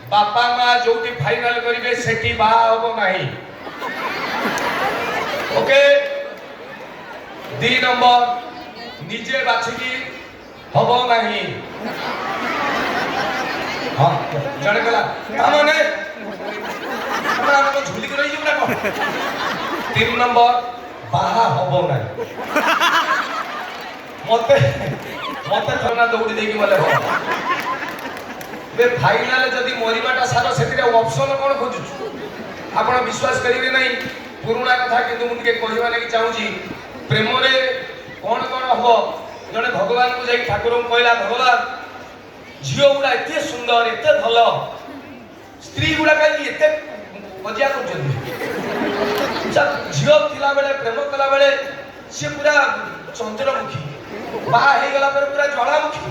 बापा माँ जो फाइनाल करेंगे सेठी बाहा हम नहीं। ओके 2 नंबर निजे बाछिकी हम नहीं। हाँ जड़े कहला मैंने झुलिक रही 3 नंबर बाहा हम नहीं। मत मत थोड़ा दौड़ी देकी बोले हो फाइनाल जदि मरवाटा सार से ऑप्शन कौन खोजु आप विश्वास करेंगे नहीं पुराणा कथा कि मुझे कहवा लगी चाहूँगी प्रेम कौन कौन हम जड़े भगवान को जाई ठाकुर को कहला भगवान झील गुड़ा एत सुंदर एत भल स्त्री गुड़ा कहीं एत मजा कर झील थिला बेले प्रेम कला बेले सी पूरा चंद्रमुखी बाहा हो गला पूरा ज्वालामुखी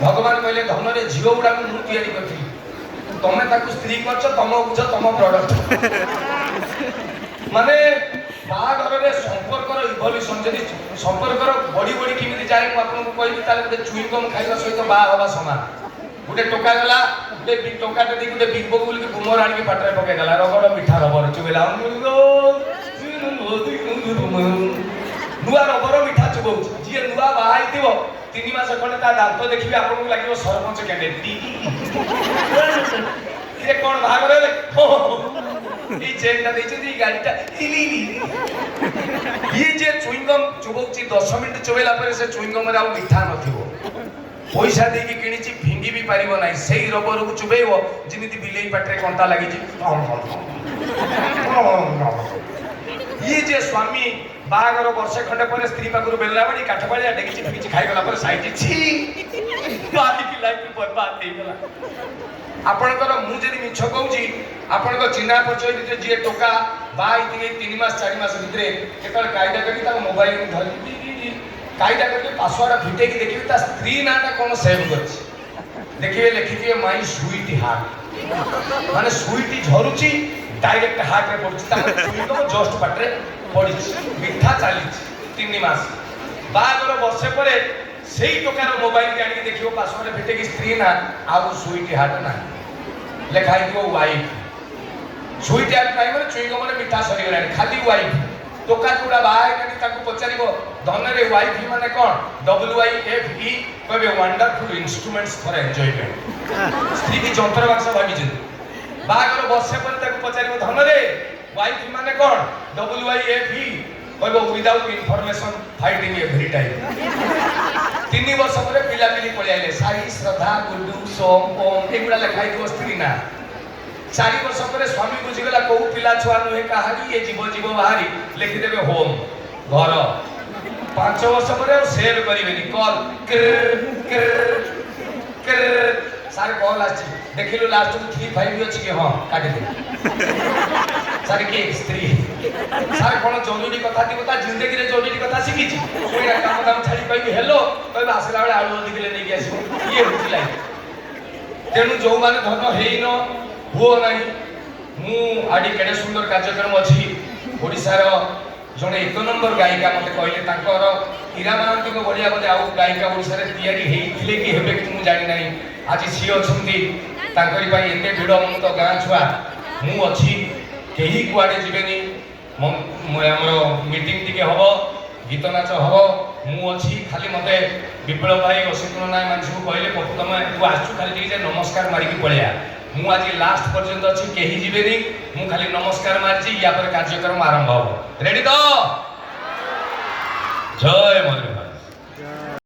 भगवान कहले धन रे झील गुड़ा को मुझे तैयारी करी तमें ताकू स्त्री कर तुम बुझ तुम प्रोडक्ट माने बाहाघर में संपर्कर इवोल्यूशन जदि संपर्कर बढ़ी बढ़ी केमी जाए मुझे कहबी गोटे चुईंगम खाଇବା सहित बाहा हवा समान गोटे टोका गला गोटे टोकाटे दी गोटे बिग बबुल की गुमर आनिक पाटरे पकईदेला रगड़ मिठा रबर चुबेला नुआ रबर मिठा चुबौ जी नुआ बाहा 3 मास खंडे दांत देखिए आपको लगे सरपंच कैंडिडेट ये कौन बाहाघर ये चेनटा देइछथि गाड़ीटा ये जे चुईंगम चुबौची 10 मिनिट चुबेला पर से चुईंगम रे आ मिठा नथिबो पैसा देकी किनिची फिंगी भी पारिबो नाही सेही रबर को चुबेइबो जिमिति बिलेई पाटरे कंटा लागिची ये जे स्वामी बाहागर वर्षे खंडे पर स्त्री पाखरु बेलला बडी काठपाळिया डेकिची फिकिची खाइ गला पर साइड छी बाकी की लाइफ बर्बाद हे गला आपनकर मु जदी मिछ कहूची आपनकर चिन्हा परिचय भितर जे टोका बा इति 3 मास 4 मास भितरे केतल कायदा करी ता मोबाइल धरि कायदा करके पासवर्ड फिटे की देखिए ता स्त्री नाटा कोन सेव करछि देखिए लिखिथिए माय स्वीट हार्ट माने स्वीट झरुची डायरेक्ट हार्ट रे पड़छि ता स्वीट को जस्ट पाटरे पड़छि मिठा चाली 3 मास बागर वर्षे परे सेही टोकार मोबाइल के आनी देखियो पासवर्ड फिटे की स्त्री ना आउ स्वीट हार्ट ना लिखाई दियो वाइफ स्वीट हार्ट टाइम रे चुईगो माने मिठा सरी गला खाली वाइफ टोका गुड़ा बाहाय कनी ताको पचारिबो धन रे वाइफ माने कोन WIFE कहबे वंडरफुल इंस्ट्रूमेंट्स फॉर एन्जॉयमेंट स्त्री की जंत्र बाक्स भाबी जे बागर वर्षे पर ताको पचारिबो धन रे वाइफ माने कोन WIFE कहबो without information fighting every time 3 वर्ष पर पिला पिली पळि आइले साई श्रद्धा गुड्डू सोम ओम एगुडा लिखाई दियो स्त्री ना 4 वर्ष पर स्वामी बुझीगला को पिला छुआ नुहे कहानी ये जीव जीव बाहरी लिखि देबे होम घर 5 वर्ष पर सेव करिवेनी कॉल कर सारे कॉल आछि देखिलु लास्ट में 3 5 अछि कि हां काटि दे सारे के स्त्री सारे कोन जरूरी कथा दिबो ता जिंदगी रे जरूरी कथा सिखि छी कोई काम काम छाड़ी कहबी हेलो कहबे आसला बेले आलू दिले नै के आसी ये होती लाइफ तेनु जो माने धन हेइनो हुओ नहीं मु आडी केडे सुंदर कार्यक्रम अछि ओडिसा रो जने 1 नंबर गायिका मते कहले तांकर हीरा महांती को बढिया बडे आउ गायिका ओडिसा रे तयारी हेइथिले कि हेबे कि मु जानि नाही आज सी अछंती तांकरी पई एते भिड मु तो गां छुआ मु अछि केही कुआडे जिबेनी हमरो मीटिंग टिके हबो गीत नाच हबो मु अछि खाली मते विप्लव भाई वशिंद्र नाय मानसी को कहले तमे तू आछु खाली जे नमस्कार मारी की पळिया मु आज लास्ट पर्यंत अछि केही जिबेनी मु खाली नमस्कार मारछि या पर कार्यक्रम आरंभ हो रेडी तो जय मयूरभंज।